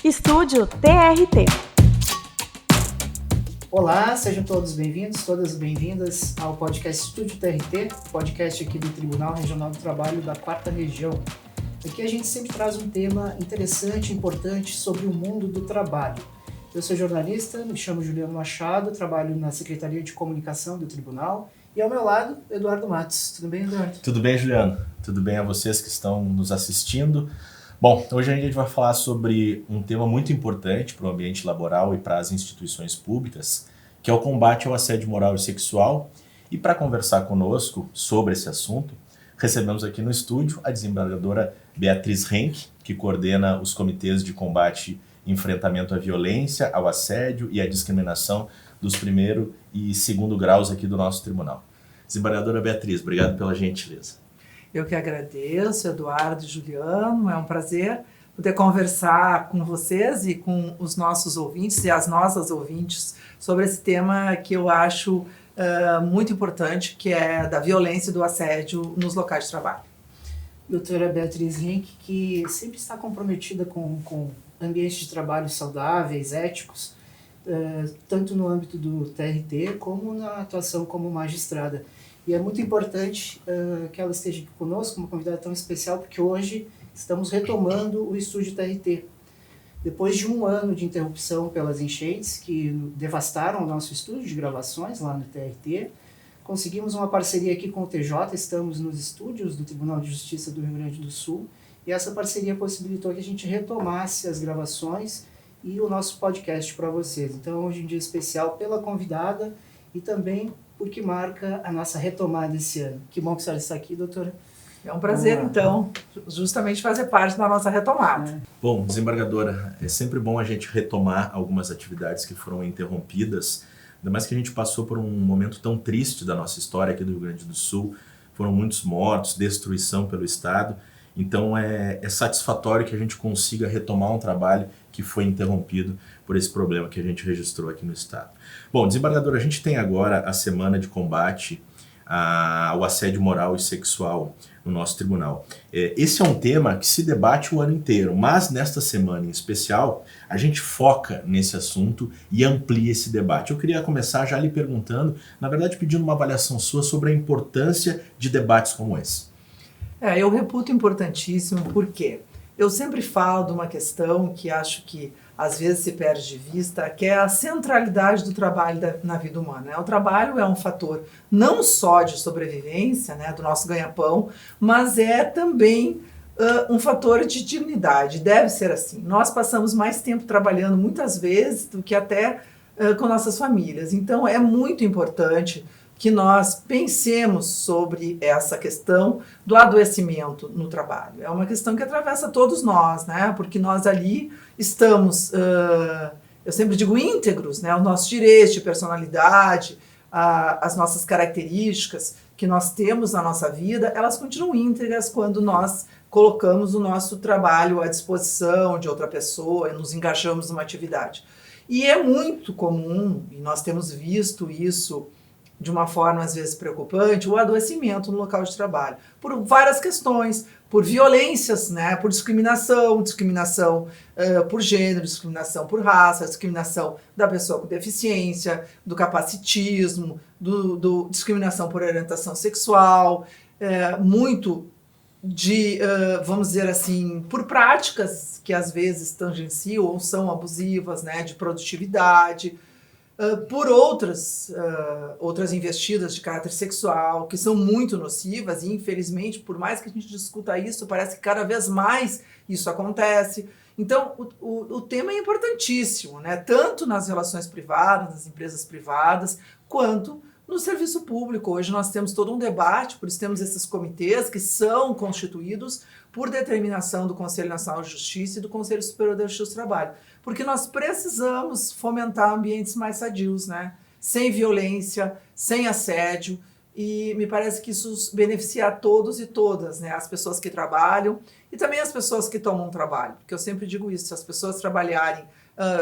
Estúdio TRT. Olá, sejam todos bem-vindos, todas bem-vindas ao podcast Estúdio TRT, podcast aqui do Tribunal Regional do Trabalho da 4ª Região. Aqui a gente sempre traz um tema interessante, importante sobre o mundo do trabalho. Eu sou jornalista, me chamo Juliano Machado, trabalho na Secretaria de Comunicação do Tribunal e ao meu lado, Eduardo Matos. Tudo bem, Eduardo? Tudo bem, Juliano? Tudo bem a vocês que estão nos assistindo? Bom, hoje a gente vai falar sobre um tema muito importante para o ambiente laboral e para as instituições públicas, que é o combate ao assédio moral e sexual. E para conversar conosco sobre esse assunto, recebemos aqui no estúdio a desembargadora Beatriz Henck, que coordena os comitês de combate e enfrentamento à violência, ao assédio e à discriminação dos primeiro e segundo graus aqui do nosso tribunal. Desembargadora Beatriz, obrigado pela gentileza. Eu que agradeço, Eduardo e Juliano, é um prazer poder conversar com vocês e com os nossos ouvintes e as nossas ouvintes sobre esse tema que eu acho muito importante, que é da violência e do assédio nos locais de trabalho. Doutora Beatriz Henck, que sempre está comprometida com ambientes de trabalho saudáveis, éticos, tanto no âmbito do TRT como na atuação como magistrada. E é muito importante que ela esteja aqui conosco, uma convidada tão especial, porque hoje estamos retomando o Estúdio TRT. Depois de um ano de interrupção pelas enchentes que devastaram o nosso estúdio de gravações lá no TRT, conseguimos uma parceria aqui com o TJ, estamos nos estúdios do Tribunal de Justiça do Rio Grande do Sul, e essa parceria possibilitou que a gente retomasse as gravações e o nosso podcast para vocês. Então, hoje é um dia especial pela convidada e também porque marca a nossa retomada esse ano. Que bom que a senhora está aqui, doutora. É um prazer, então, justamente fazer parte da nossa retomada. Bom, desembargadora, é sempre bom a gente retomar algumas atividades que foram interrompidas, ainda mais que a gente passou por um momento tão triste da nossa história aqui do Rio Grande do Sul. Foram muitos mortos, destruição pelo Estado. Então é satisfatório que a gente consiga retomar um trabalho que foi interrompido por esse problema que a gente registrou aqui no Estado. Bom, desembargadora, a gente tem agora a semana de combate ao assédio moral e sexual no nosso tribunal. Esse é um tema que se debate o ano inteiro, mas nesta semana em especial, a gente foca nesse assunto e amplia esse debate. Eu queria começar já lhe perguntando, na verdade pedindo uma avaliação sua sobre a importância de debates como esse. Eu reputo importantíssimo, porque eu sempre falo de uma questão que acho que às vezes se perde de vista, que é a centralidade do trabalho na vida humana. O trabalho é um fator não só de sobrevivência, do nosso ganha-pão, mas é também um fator de dignidade, deve ser assim. Nós passamos mais tempo trabalhando muitas vezes do que até com nossas famílias, então é muito importante que nós pensemos sobre essa questão do adoecimento no trabalho. É uma questão que atravessa todos nós, porque nós ali estamos, eu sempre digo, íntegros, os nossos direitos de personalidade, as nossas características que nós temos na nossa vida, elas continuam íntegras quando nós colocamos o nosso trabalho à disposição de outra pessoa e nos engajamos numa atividade. E é muito comum, e nós temos visto isso de uma forma às vezes preocupante, o adoecimento no local de trabalho, por várias questões, por violências, por discriminação por gênero, discriminação por raça, discriminação da pessoa com deficiência, do capacitismo, discriminação por orientação sexual, muito de, vamos dizer assim, por práticas que às vezes tangenciam ou são abusivas, de produtividade, por outras investidas de caráter sexual, que são muito nocivas e, infelizmente, por mais que a gente discuta isso, parece que cada vez mais isso acontece. Então, o tema é importantíssimo, tanto nas relações privadas, nas empresas privadas, quanto no serviço público. Hoje nós temos todo um debate, por isso temos esses comitês que são constituídos por determinação do Conselho Nacional de Justiça e do Conselho Superior da Justiça do Trabalho. Porque nós precisamos fomentar ambientes mais sadios, sem violência, sem assédio, e me parece que isso beneficia a todos e todas, as pessoas que trabalham e também as pessoas que tomam trabalho, porque eu sempre digo isso, se as pessoas trabalharem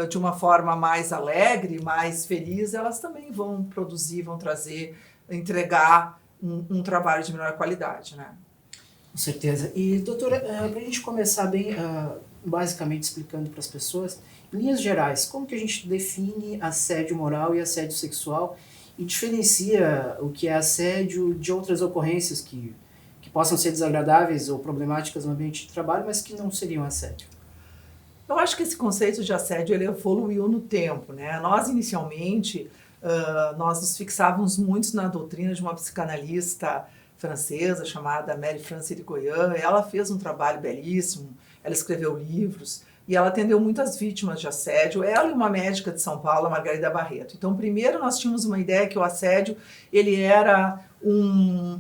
de uma forma mais alegre, mais feliz, elas também vão produzir, vão trazer, entregar um trabalho de melhor qualidade, Com certeza. E, doutora, para a gente começar bem basicamente explicando para as pessoas, em linhas gerais, como que a gente define assédio moral e assédio sexual e diferencia o que é assédio de outras ocorrências que possam ser desagradáveis ou problemáticas no ambiente de trabalho, mas que não seriam assédio? Eu acho que esse conceito de assédio ele evoluiu no tempo, né? Nós, inicialmente, nós nos fixávamos muito na doutrina de uma psicanalista francesa chamada Marie-France Irigoyen. Ela fez um trabalho belíssimo, ela escreveu livros e ela atendeu muitas vítimas de assédio. Ela e uma médica de São Paulo, a Margarida Barreto. Então, primeiro nós tínhamos uma ideia que o assédio ele era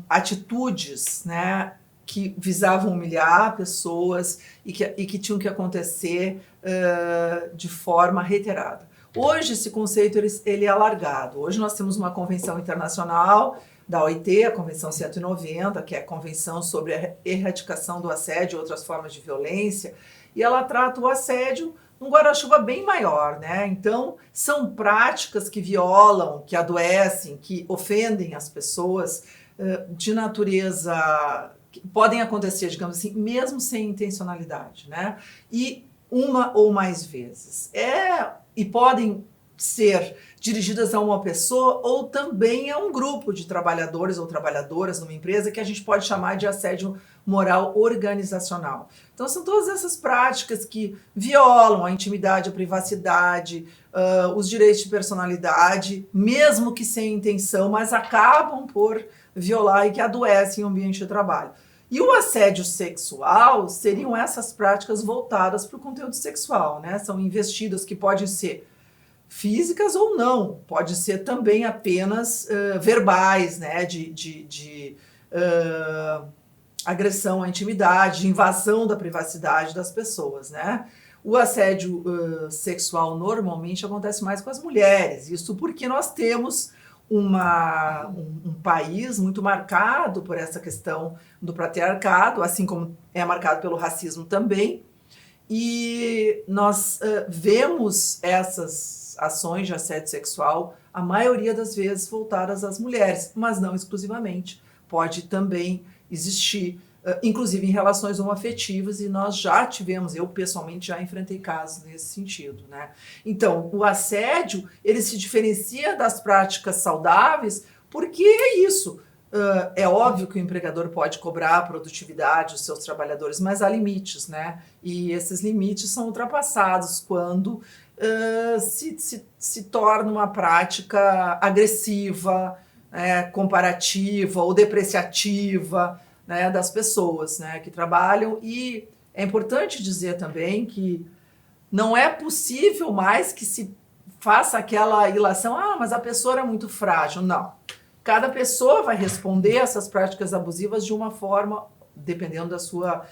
atitudes, né, que visavam humilhar pessoas e que tinham que acontecer de forma reiterada. Hoje esse conceito ele é alargado. Hoje nós temos uma convenção internacional da OIT, a Convenção 190, que é a Convenção sobre a Erradicação do Assédio e outras formas de violência, e ela trata o assédio num guarda-chuva bem maior, né? Então, são práticas que violam, que adoecem, que ofendem as pessoas de natureza que podem acontecer, digamos assim, mesmo sem intencionalidade, né? E uma ou mais vezes. E podem ser dirigidas a uma pessoa ou também a um grupo de trabalhadores ou trabalhadoras numa empresa que a gente pode chamar de assédio moral organizacional. Então são todas essas práticas que violam a intimidade, a privacidade, os direitos de personalidade, mesmo que sem intenção, mas acabam por violar e que adoecem o ambiente de trabalho. E o assédio sexual seriam essas práticas voltadas para o conteúdo sexual, né? São investidas que podem ser físicas ou não, pode ser também apenas verbais, né, de agressão à intimidade, invasão da privacidade das pessoas, né? O assédio sexual normalmente acontece mais com as mulheres, isso porque nós temos um país muito marcado por essa questão do patriarcado, assim como é marcado pelo racismo também, e nós vemos essas ações de assédio sexual, a maioria das vezes voltadas às mulheres, mas não exclusivamente. Pode também existir, inclusive em relações homoafetivas, e nós já tivemos, eu pessoalmente já enfrentei casos nesse sentido, né? Então, o assédio, ele se diferencia das práticas saudáveis porque é isso. É óbvio que o empregador pode cobrar a produtividade dos seus trabalhadores, mas há limites, né? E esses limites são ultrapassados quando se torna uma prática agressiva, comparativa ou depreciativa, né, das pessoas, né, que trabalham. E é importante dizer também que não é possível mais que se faça aquela ilação, mas a pessoa era muito frágil. Não. Cada pessoa vai responder a essas práticas abusivas de uma forma, dependendo da sua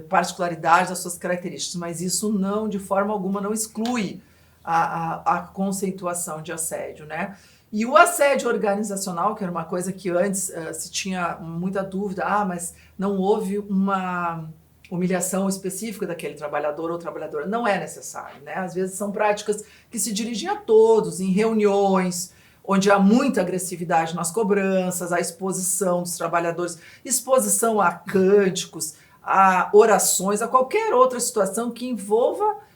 particularidade, das suas características, mas isso não, de forma alguma, não exclui a conceituação de assédio, né? E o assédio organizacional, que era uma coisa que antes se tinha muita dúvida, mas não houve uma humilhação específica daquele trabalhador ou trabalhadora. Não é necessário, né? Às vezes são práticas que se dirigem a todos, em reuniões, onde há muita agressividade nas cobranças, a exposição dos trabalhadores, exposição a cânticos, a orações, a qualquer outra situação que envolva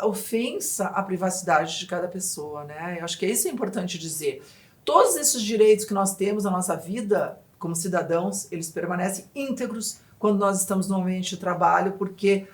ofensa à privacidade de cada pessoa, né? Eu acho que isso é importante dizer. Todos esses direitos que nós temos na nossa vida como cidadãos, eles permanecem íntegros quando nós estamos no ambiente de trabalho, porque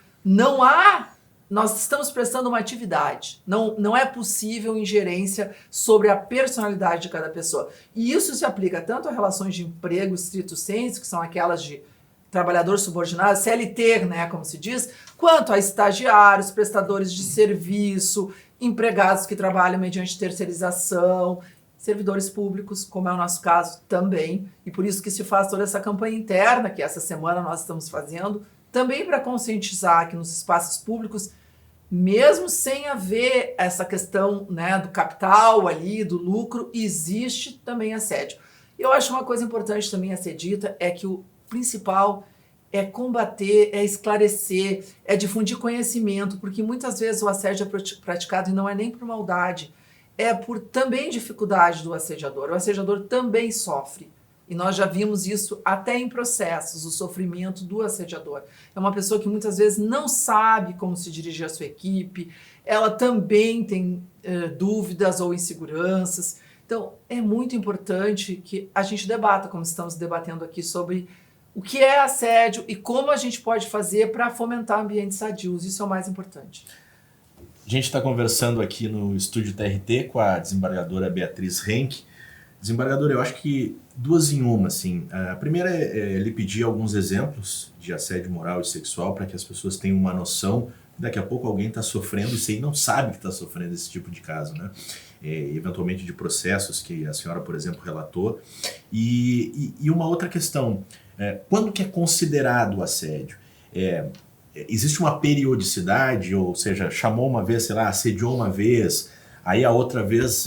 nós estamos prestando uma atividade, não é possível ingerência sobre a personalidade de cada pessoa. E isso se aplica tanto a relações de emprego estrito sensu, que são aquelas de trabalhador subordinado, CLT, né, como se diz, quanto a estagiários, prestadores de serviço, empregados que trabalham mediante terceirização, servidores públicos, como é o nosso caso também, e por isso que se faz toda essa campanha interna, que essa semana nós estamos fazendo, também para conscientizar que nos espaços públicos, mesmo sem haver essa questão, né, do capital ali, do lucro, existe também assédio. Eu acho uma coisa importante também a ser dita, é que o principal é combater, é esclarecer, é difundir conhecimento, porque muitas vezes o assédio é praticado e não é nem por maldade, é por também dificuldade do assediador. O assediador também sofre E nós já vimos isso até em processos, o sofrimento do assediador. É uma pessoa que muitas vezes não sabe como se dirigir à sua equipe, ela também tem dúvidas ou inseguranças. Então, é muito importante que a gente debata, como estamos debatendo aqui, sobre o que é assédio e como a gente pode fazer para fomentar ambientes sadios. Isso é o mais importante. A gente está conversando aqui no estúdio TRT com a desembargadora Beatriz Henke. Desembargadora, eu acho que duas em uma, assim. A primeira é lhe pedir alguns exemplos de assédio moral e sexual para que as pessoas tenham uma noção que daqui a pouco alguém está sofrendo isso e não sabe que está sofrendo esse tipo de caso, né? Eventualmente de processos que a senhora, por exemplo, relatou. E uma outra questão, quando que é considerado assédio? Existe uma periodicidade, ou seja, chamou uma vez, sei lá, assediou uma vez, aí a outra vez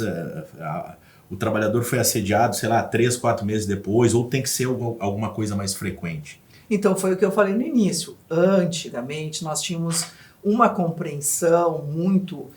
o trabalhador foi assediado, sei lá, 3, 4 meses depois, ou tem que ser alguma coisa mais frequente? Então, foi o que eu falei no início. Antigamente, nós tínhamos uma compreensão muito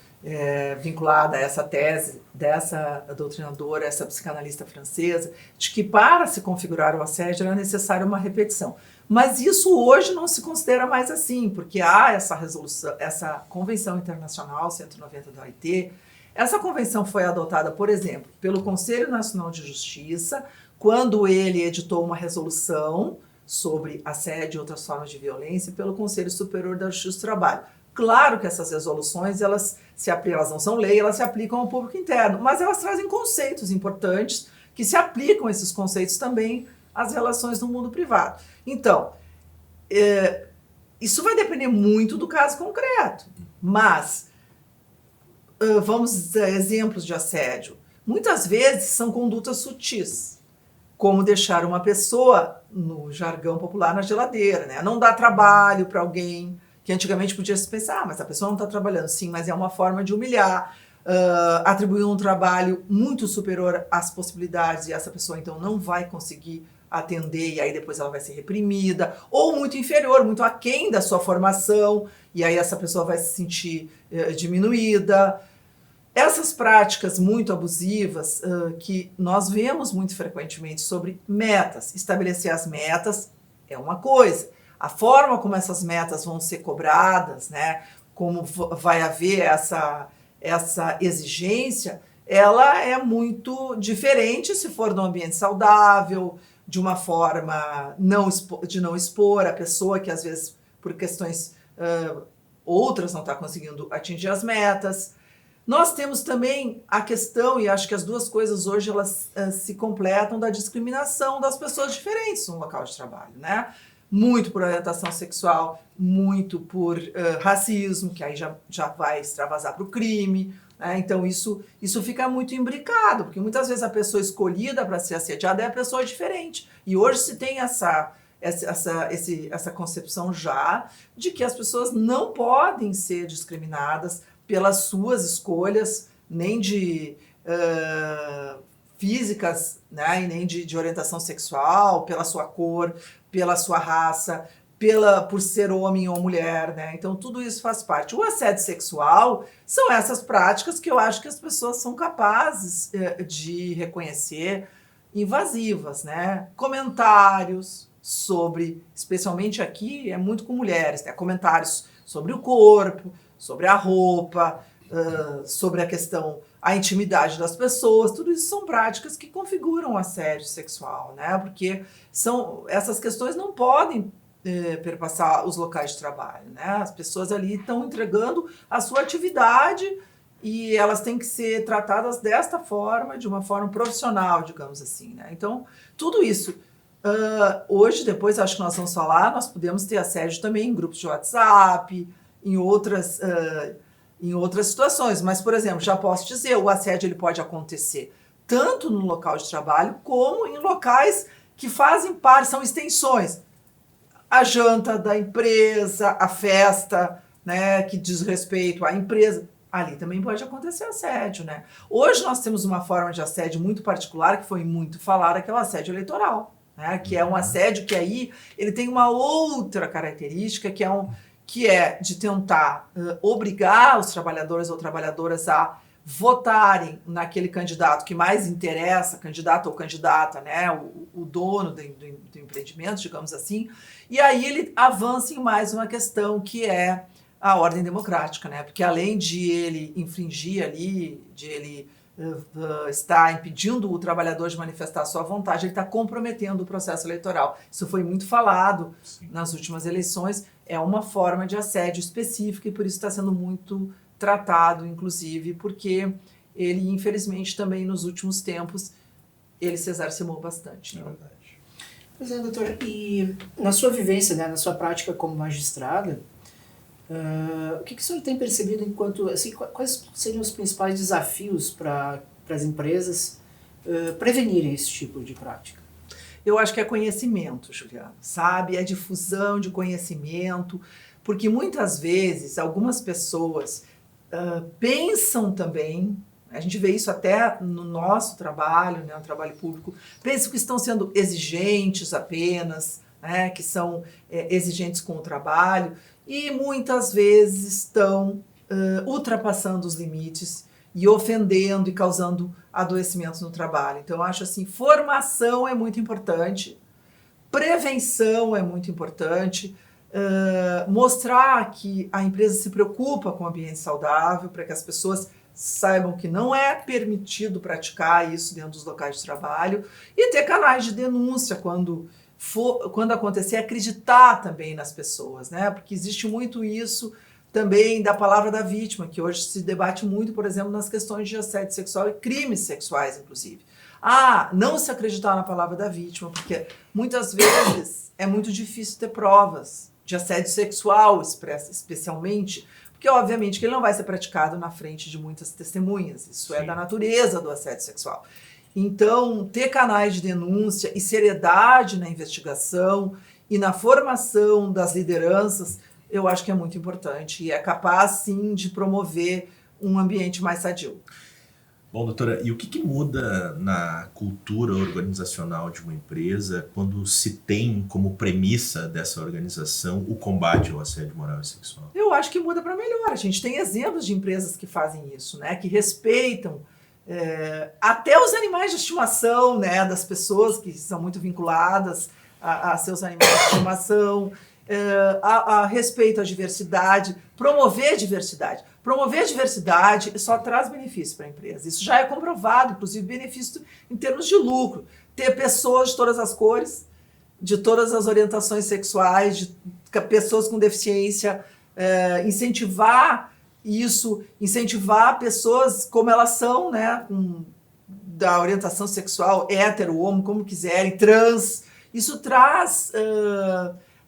vinculada a essa tese dessa doutrinadora, essa psicanalista francesa, de que para se configurar o assédio era necessária uma repetição. Mas isso hoje não se considera mais assim, porque há essa resolução, essa Convenção Internacional 190 da OIT. Essa convenção foi adotada, por exemplo, pelo Conselho Nacional de Justiça, quando ele editou uma resolução sobre assédio e outras formas de violência, pelo Conselho Superior da Justiça do Trabalho. Claro que essas resoluções, elas não são lei, elas se aplicam ao público interno, mas elas trazem conceitos importantes que se aplicam esses conceitos também às relações no mundo privado. Então, isso vai depender muito do caso concreto, mas vamos dar exemplos de assédio. Muitas vezes são condutas sutis, como deixar uma pessoa, no jargão popular, na geladeira, né? Não dar trabalho para alguém, que antigamente podia se pensar, mas a pessoa não está trabalhando. Sim, mas é uma forma de humilhar, atribuir um trabalho muito superior às possibilidades e essa pessoa então não vai conseguir atender e aí depois ela vai ser reprimida, ou muito inferior, muito aquém da sua formação, e aí essa pessoa vai se sentir diminuída. Essas práticas muito abusivas que nós vemos muito frequentemente sobre metas, estabelecer as metas é uma coisa, a forma como essas metas vão ser cobradas, né, como vai haver essa exigência, ela é muito diferente se for num ambiente saudável, de uma forma de não expor a pessoa que às vezes por questões outras não está conseguindo atingir as metas. Nós temos também a questão, e acho que as duas coisas hoje elas se completam, da discriminação das pessoas diferentes no local de trabalho, né? Muito por orientação sexual, muito por racismo, que aí já vai extravasar para o crime, né? Então isso fica muito imbricado, porque muitas vezes a pessoa escolhida para ser assediada é a pessoa diferente. E hoje se tem essa concepção já de que as pessoas não podem ser discriminadas pelas suas escolhas, nem de físicas, né, e nem de orientação sexual, pela sua cor, pela sua raça, por ser homem ou mulher, né? Então tudo isso faz parte. O assédio sexual são essas práticas que eu acho que as pessoas são capazes de reconhecer invasivas, né? Comentários sobre, especialmente aqui, é muito com mulheres, né? Comentários sobre o corpo, sobre a roupa, sobre a intimidade das pessoas, tudo isso são práticas que configuram assédio sexual, né? Porque essas questões não podem perpassar os locais de trabalho, né? As pessoas ali estão entregando a sua atividade e elas têm que ser tratadas desta forma, de uma forma profissional, digamos assim, né? Então, tudo isso, hoje, depois acho que nós vamos falar, nós podemos ter assédio também em grupos de WhatsApp, em outras situações, mas, por exemplo, já posso dizer, o assédio ele pode acontecer tanto no local de trabalho como em locais que fazem parte, são extensões. A janta da empresa, a festa, né, que diz respeito à empresa, ali também pode acontecer assédio, né? Hoje nós temos uma forma de assédio muito particular, que foi muito falada, que é o assédio eleitoral, né, que é um assédio que aí ele tem uma outra característica, que é de tentar obrigar os trabalhadores ou trabalhadoras a votarem naquele candidato que mais interessa, candidato ou candidata, né, o dono do empreendimento, digamos assim, e aí ele avança em mais uma questão que é a ordem democrática, né, porque além de ele infringir ali, de ele está impedindo o trabalhador de manifestar a sua vontade, ele está comprometendo o processo eleitoral. Isso foi muito falado nas últimas eleições, é uma forma de assédio específica e por isso está sendo muito tratado, inclusive, porque ele, infelizmente, também nos últimos tempos, ele se exarcimou bastante. É Né? verdade. Pois é, doutora, e na sua vivência, né, na sua prática como magistrada, o que a senhora tem percebido enquanto, assim, quais seriam os principais desafios para as empresas prevenirem esse tipo de prática? Eu acho que é conhecimento, Juliana, sabe? É difusão de conhecimento, porque muitas vezes algumas pessoas pensam também, a gente vê isso até no nosso trabalho, né, no trabalho público, pensam que estão sendo exigentes apenas, né, que são exigentes com o trabalho, e muitas vezes estão ultrapassando os limites e ofendendo e causando adoecimentos no trabalho. Então, eu acho assim, formação é muito importante, prevenção é muito importante, mostrar que a empresa se preocupa com o ambiente saudável, para que as pessoas saibam que não é permitido praticar isso dentro dos locais de trabalho, e ter canais de denúncia quando acontecer, acreditar também nas pessoas, né? Porque existe muito isso também da palavra da vítima, que hoje se debate muito, por exemplo, nas questões de assédio sexual e crimes sexuais, inclusive. Não se acreditar na palavra da vítima, porque muitas vezes é muito difícil ter provas de assédio sexual, especialmente, porque obviamente que ele não vai ser praticado na frente de muitas testemunhas, isso é da natureza do assédio sexual. Então, ter canais de denúncia e seriedade na investigação e na formação das lideranças, eu acho que é muito importante e é capaz, sim, de promover um ambiente mais sadio. Bom, doutora, e o que muda na cultura organizacional de uma empresa quando se tem como premissa dessa organização o combate ao assédio moral e sexual? Eu acho que muda para melhor. A gente tem exemplos de empresas que fazem isso, né? Que respeitam até os animais de estimação, né? Das pessoas que são muito vinculadas a seus animais de estimação, a respeito à diversidade, promover diversidade. Promover a diversidade só traz benefício para a empresa. Isso já é comprovado, inclusive benefício em termos de lucro. Ter pessoas de todas as cores, de todas as orientações sexuais, de pessoas com deficiência, incentivar isso, incentivar pessoas como elas são, né, da orientação sexual, hétero, homo, como quiserem, trans. Isso traz,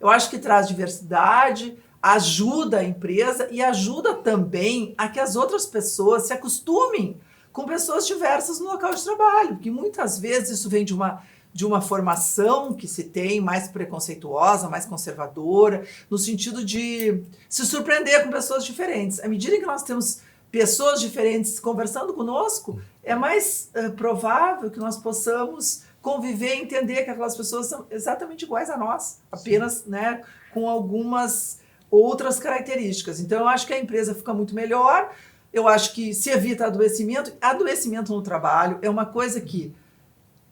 eu acho que traz diversidade, ajuda a empresa e ajuda também a que as outras pessoas se acostumem com pessoas diversas no local de trabalho, porque muitas vezes isso vem de uma formação que se tem mais preconceituosa, mais conservadora, no sentido de se surpreender com pessoas diferentes. À medida que nós temos pessoas diferentes conversando conosco, é mais provável que nós possamos conviver e entender que aquelas pessoas são exatamente iguais a nós, apenas, né, com algumas outras características. Então, eu acho que a empresa fica muito melhor, eu acho que se evita adoecimento. Adoecimento no trabalho é uma coisa que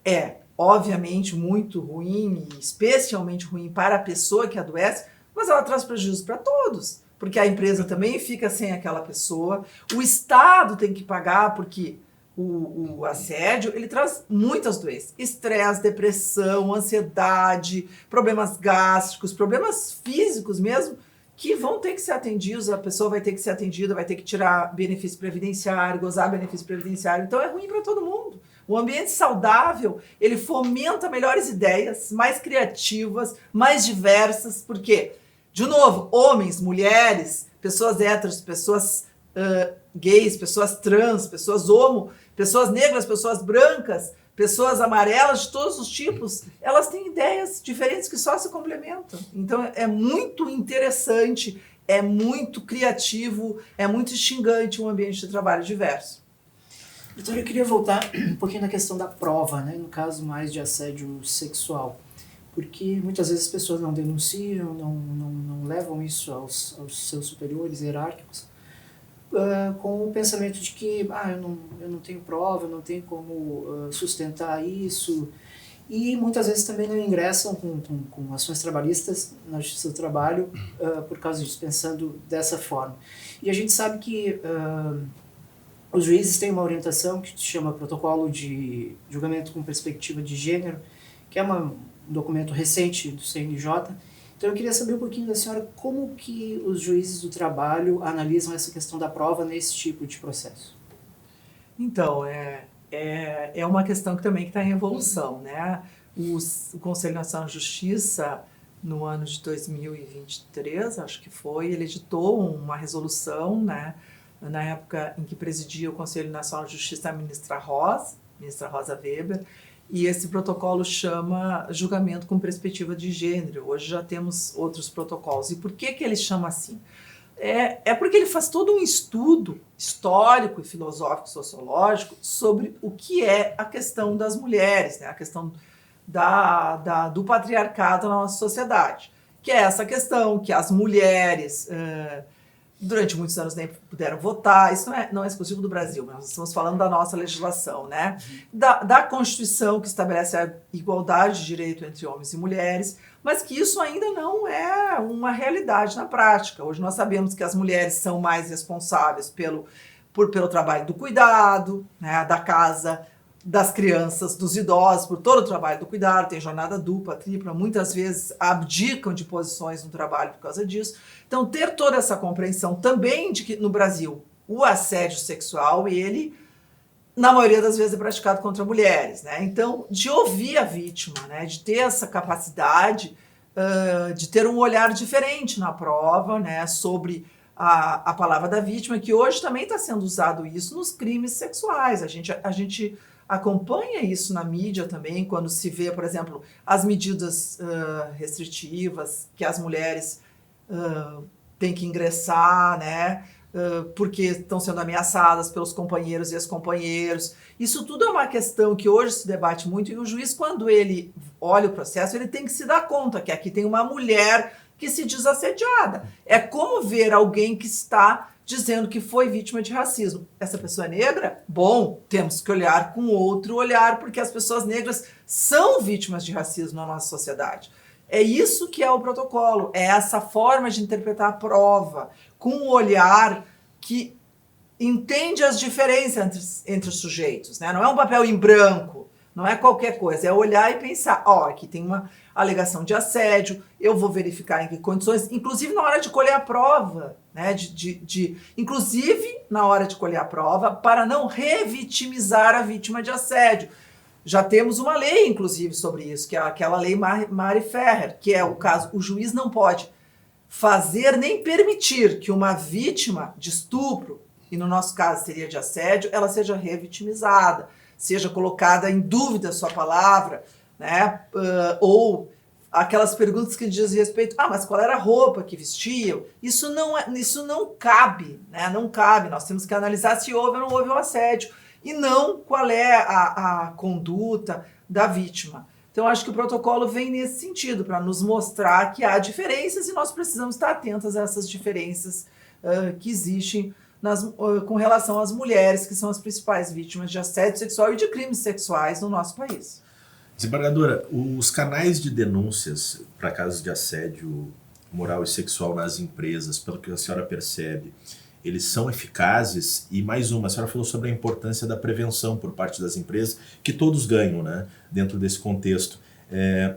é, obviamente, muito ruim, e especialmente ruim para a pessoa que adoece, mas ela traz prejuízo para todos, porque a empresa também fica sem aquela pessoa, o Estado tem que pagar, porque o assédio, ele traz muitas doenças, estresse, depressão, ansiedade, problemas gástricos, problemas físicos mesmo, que vão ter que ser atendidos, a pessoa vai ter que ser atendida, vai ter que tirar benefício previdenciário, gozar benefício previdenciário, então é ruim para todo mundo. O ambiente saudável, ele fomenta melhores ideias, mais criativas, mais diversas, porque, de novo, homens, mulheres, pessoas héteros, pessoas gays, pessoas trans, pessoas homo, pessoas negras, pessoas brancas, pessoas amarelas de todos os tipos, elas têm ideias diferentes que só se complementam. Então é muito interessante, é muito criativo, é muito instigante um ambiente de trabalho diverso. Doutora, eu queria voltar um pouquinho na questão da prova, né? No caso mais de assédio sexual, porque muitas vezes as pessoas não denunciam, não levam isso aos seus superiores hierárquicos. com o pensamento de que eu não tenho prova, eu não tenho como sustentar isso, e muitas vezes também não ingressam com ações trabalhistas na Justiça do Trabalho por causa disso, pensando dessa forma. E a gente sabe que os juízes têm uma orientação que se chama Protocolo de Julgamento com Perspectiva de Gênero, que é um documento recente do CNJ. Então eu queria saber um pouquinho da senhora como que os juízes do trabalho analisam essa questão da prova nesse tipo de processo. Então, é uma questão que também está em evolução, né? O Conselho Nacional de Justiça, no ano de 2023, acho que foi, ele editou uma resolução, né? Na época em que presidia o Conselho Nacional de Justiça a ministra Rosa Weber, e esse protocolo chama Julgamento com Perspectiva de Gênero. Hoje já temos outros protocolos. E por que ele chama assim? É porque ele faz todo um estudo histórico e filosófico, sociológico, sobre o que é a questão das mulheres, né? A questão do patriarcado na nossa sociedade, que é essa questão que as mulheres, durante muitos anos, nem puderam votar. Isso não é exclusivo do Brasil, mas nós estamos falando da nossa legislação, né? Da Constituição, que estabelece a igualdade de direito entre homens e mulheres, mas que isso ainda não é uma realidade na prática. Hoje nós sabemos que as mulheres são mais responsáveis pelo trabalho do cuidado, né, da casa, das crianças, dos idosos, por todo o trabalho do cuidado, tem jornada dupla, tripla, muitas vezes abdicam de posições no trabalho por causa disso. Então, ter toda essa compreensão também de que no Brasil o assédio sexual, ele, na maioria das vezes, é praticado contra mulheres, né? Então, de ouvir a vítima, né, de ter essa capacidade de ter um olhar diferente na prova, né, sobre a palavra da vítima, que hoje também está sendo usado isso nos crimes sexuais. A gente acompanha isso na mídia também, quando se vê, por exemplo, as medidas restritivas que as mulheres têm que ingressar, né, porque estão sendo ameaçadas pelos companheiros e ex-companheiros. Isso tudo é uma questão que hoje se debate muito, e o juiz, quando ele olha o processo, ele tem que se dar conta que aqui tem uma mulher que se diz assediada. É como ver alguém que está dizendo que foi vítima de racismo. Essa pessoa é negra? Bom, temos que olhar com outro olhar, porque as pessoas negras são vítimas de racismo na nossa sociedade. É isso que é o protocolo, é essa forma de interpretar a prova, com um olhar que entende as diferenças entre os sujeitos, né? Não é um papel em branco, não é qualquer coisa, é olhar e pensar, aqui tem uma alegação de assédio, eu vou verificar em que condições, inclusive na hora de colher a prova, né? Inclusive na hora de colher a prova, para não revitimizar a vítima de assédio. Já temos uma lei, inclusive, sobre isso, que é aquela lei Mari Ferrer, que é o caso, o juiz não pode fazer nem permitir que uma vítima de estupro, e no nosso caso seria de assédio, ela seja revitimizada, seja colocada em dúvida a sua palavra, né? Ou aquelas perguntas que dizem respeito, mas qual era a roupa que vestiam? Isso não cabe, né? Não cabe, nós temos que analisar se houve ou não houve o assédio, e não qual é a conduta da vítima. Então, acho que o protocolo vem nesse sentido, para nos mostrar que há diferenças e nós precisamos estar atentos a essas diferenças que existem com relação às mulheres, que são as principais vítimas de assédio sexual e de crimes sexuais no nosso país. Desembargadora, os canais de denúncias para casos de assédio moral e sexual nas empresas, pelo que a senhora percebe, eles são eficazes? E mais uma, a senhora falou sobre a importância da prevenção por parte das empresas, que todos ganham, né, dentro desse contexto.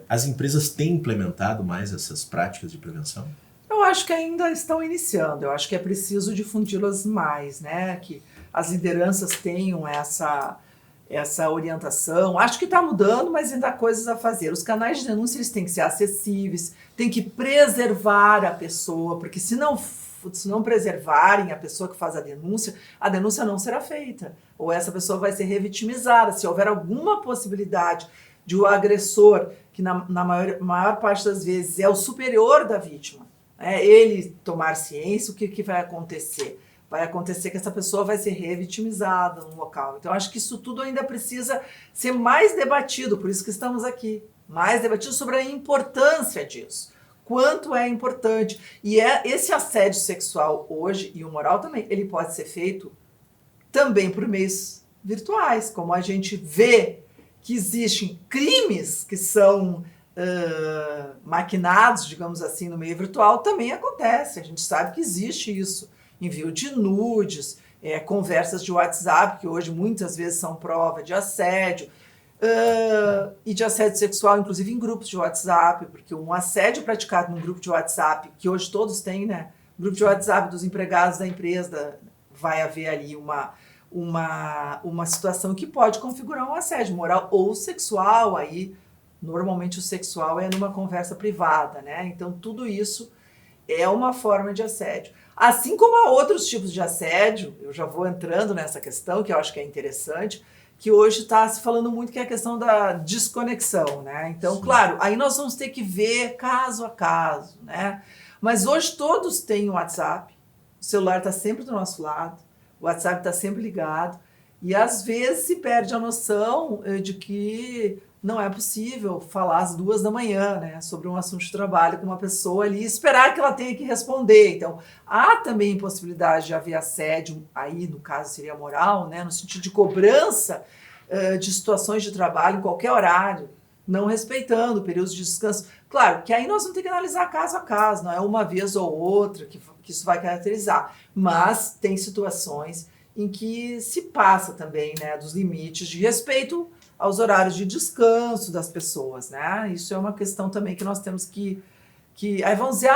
As empresas têm implementado mais essas práticas de prevenção? Eu acho que ainda estão iniciando, eu acho que é preciso difundi-las mais, né, que as lideranças tenham essa orientação. Acho que está mudando, mas ainda há coisas a fazer. Os canais de denúncia, eles têm que ser acessíveis, tem que preservar a pessoa, porque se não preservarem a pessoa que faz a denúncia não será feita. Ou essa pessoa vai ser revitimizada. Se houver alguma possibilidade de o agressor, que na maior parte das vezes é o superior da vítima, ele tomar ciência, o que vai acontecer? Vai acontecer que essa pessoa vai ser revitimizada no local. Então, acho que isso tudo ainda precisa ser mais debatido, por isso que estamos aqui. Mais debatido sobre a importância disso. quanto é importante. E esse assédio sexual hoje, e o moral também, ele pode ser feito também por meios virtuais, como a gente vê que existem crimes que são maquinados, digamos assim, no meio virtual, também acontece. A gente sabe que existe isso. Envio de nudes, conversas de WhatsApp, que hoje muitas vezes são prova de assédio, e de assédio sexual, inclusive em grupos de WhatsApp, porque um assédio praticado num grupo de WhatsApp, que hoje todos têm, né? Grupo de WhatsApp dos empregados da empresa, vai haver ali uma situação que pode configurar um assédio moral ou sexual. Aí, normalmente o sexual é numa conversa privada, né? Então, tudo isso é uma forma de assédio. Assim como há outros tipos de assédio, eu já vou entrando nessa questão, que eu acho que é interessante, que hoje está se falando muito, que é a questão da desconexão, né? Então, claro, aí nós vamos ter que ver caso a caso, né? Mas hoje todos têm o WhatsApp, o celular está sempre do nosso lado, o WhatsApp está sempre ligado, e às vezes se perde a noção de que não é possível falar às 2 da manhã, né, sobre um assunto de trabalho com uma pessoa ali e esperar que ela tenha que responder. Então, há também possibilidade de haver assédio, aí no caso seria moral, né, no sentido de cobrança de situações de trabalho em qualquer horário, não respeitando períodos de descanso. Claro que aí nós vamos ter que analisar caso a caso, não é uma vez ou outra que isso vai caracterizar, mas tem situações em que se passa também, né, dos limites de respeito aos horários de descanso das pessoas, né? Isso é uma questão também que nós temos que aí vão dizer,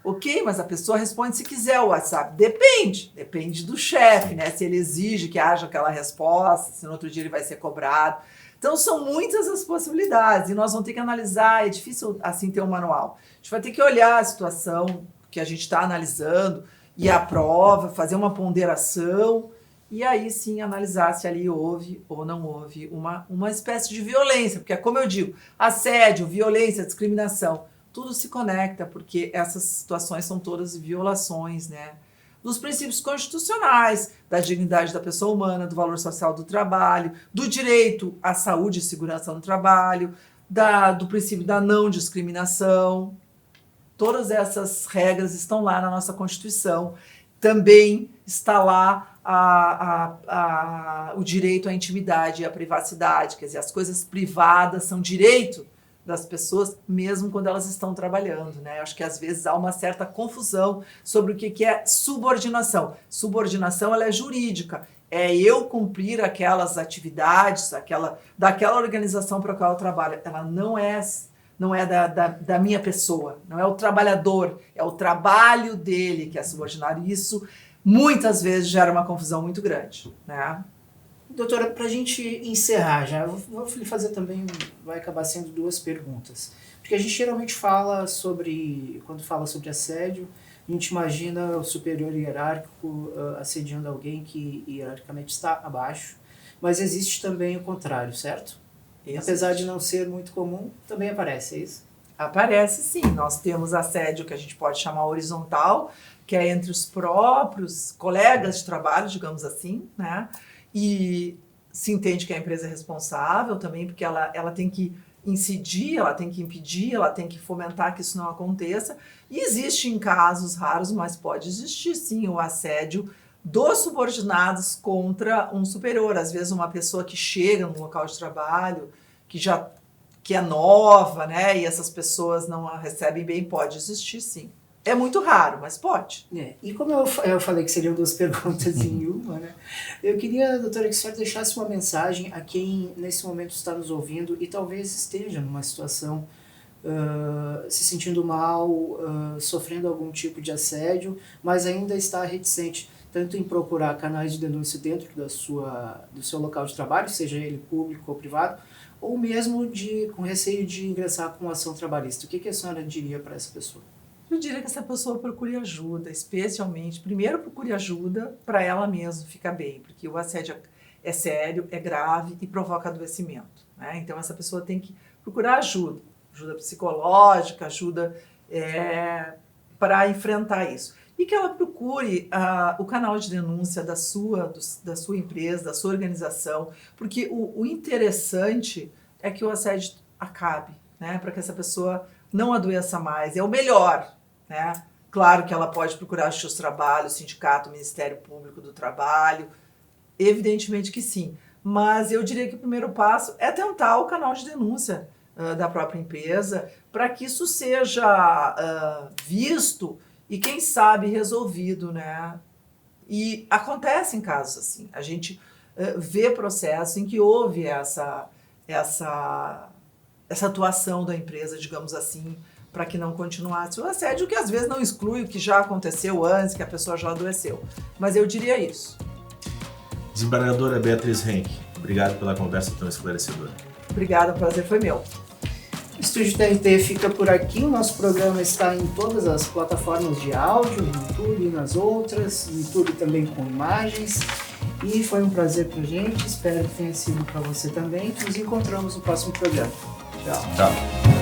ok, mas a pessoa responde se quiser o WhatsApp. Depende do chefe, né? Se ele exige que haja aquela resposta, se no outro dia ele vai ser cobrado. Então, são muitas as possibilidades e nós vamos ter que analisar. É difícil, assim, ter um manual. A gente vai ter que olhar a situação que a gente está analisando e a prova, fazer uma ponderação e aí sim analisar se ali houve ou não houve uma espécie de violência. Porque, como eu digo, assédio, violência, discriminação, tudo se conecta, porque essas situações são todas violações, né, dos princípios constitucionais, da dignidade da pessoa humana, do valor social do trabalho, do direito à saúde e segurança no trabalho, do princípio da não discriminação. Todas essas regras estão lá na nossa Constituição. Também está lá o direito à intimidade e à privacidade, quer dizer, as coisas privadas são direito das pessoas, mesmo quando elas estão trabalhando, né? Eu acho que às vezes há uma certa confusão sobre o que é subordinação. Subordinação, ela é jurídica, é eu cumprir aquelas atividades, daquela organização para a qual eu trabalho. Ela não é da minha pessoa, não é o trabalhador, é o trabalho dele que é subordinado. E isso muitas vezes gera uma confusão muito grande, né? Doutora, para a gente encerrar já, vou lhe fazer também, vai acabar sendo 2 perguntas. Porque a gente geralmente quando fala sobre assédio, a gente imagina o superior hierárquico assediando alguém que hierarquicamente está abaixo, mas existe também o contrário, certo? Existe. Apesar de não ser muito comum, também aparece, é isso? Aparece sim, nós temos assédio que a gente pode chamar horizontal, que é entre os próprios colegas de trabalho, digamos assim, né? E se entende que a empresa é responsável também, porque ela tem que incidir, ela tem que impedir, ela tem que fomentar que isso não aconteça. E existe em casos raros, mas pode existir sim o assédio dos subordinados contra um superior. Às vezes uma pessoa que chega no local de trabalho, que é nova, né, e essas pessoas não a recebem bem, pode existir sim. É muito raro, mas pode. E como eu falei que seriam 2 perguntas em uma, né? Eu queria, doutora, que a senhora deixasse uma mensagem a quem nesse momento está nos ouvindo e talvez esteja numa situação se sentindo mal, sofrendo algum tipo de assédio, mas ainda está reticente tanto em procurar canais de denúncia dentro do seu local de trabalho, seja ele público ou privado, ou mesmo com receio de ingressar com ação trabalhista. O que a senhora diria para essa pessoa? Eu diria que essa pessoa procure ajuda, especialmente, primeiro procure ajuda para ela mesma ficar bem, porque o assédio é sério, é grave e provoca adoecimento, né? Então essa pessoa tem que procurar ajuda psicológica, ajuda para enfrentar isso. E que ela procure o canal de denúncia da sua empresa, da sua organização, porque o interessante é que o assédio acabe, né? Para que essa pessoa não adoeça mais, é o melhor, né? Claro que ela pode procurar os seus trabalhos, sindicato, Ministério Público do Trabalho, evidentemente que sim. Mas eu diria que o primeiro passo é tentar o canal de denúncia da própria empresa para que isso seja visto e, quem sabe, resolvido, né? E acontece em casos assim. A gente vê processos em que houve essa atuação da empresa, digamos assim, para que não continuasse o assédio, que às vezes não exclui o que já aconteceu antes, que a pessoa já adoeceu. Mas eu diria isso. Desembargadora Beatriz Henke, obrigado pela conversa tão esclarecedora. Obrigada, o prazer foi meu. O Estúdio TRT fica por aqui. O nosso programa está em todas as plataformas de áudio, no YouTube e nas outras, no YouTube também com imagens. E foi um prazer pra gente, espero que tenha sido para você também. Nos encontramos no próximo programa. Tchau. Tchau.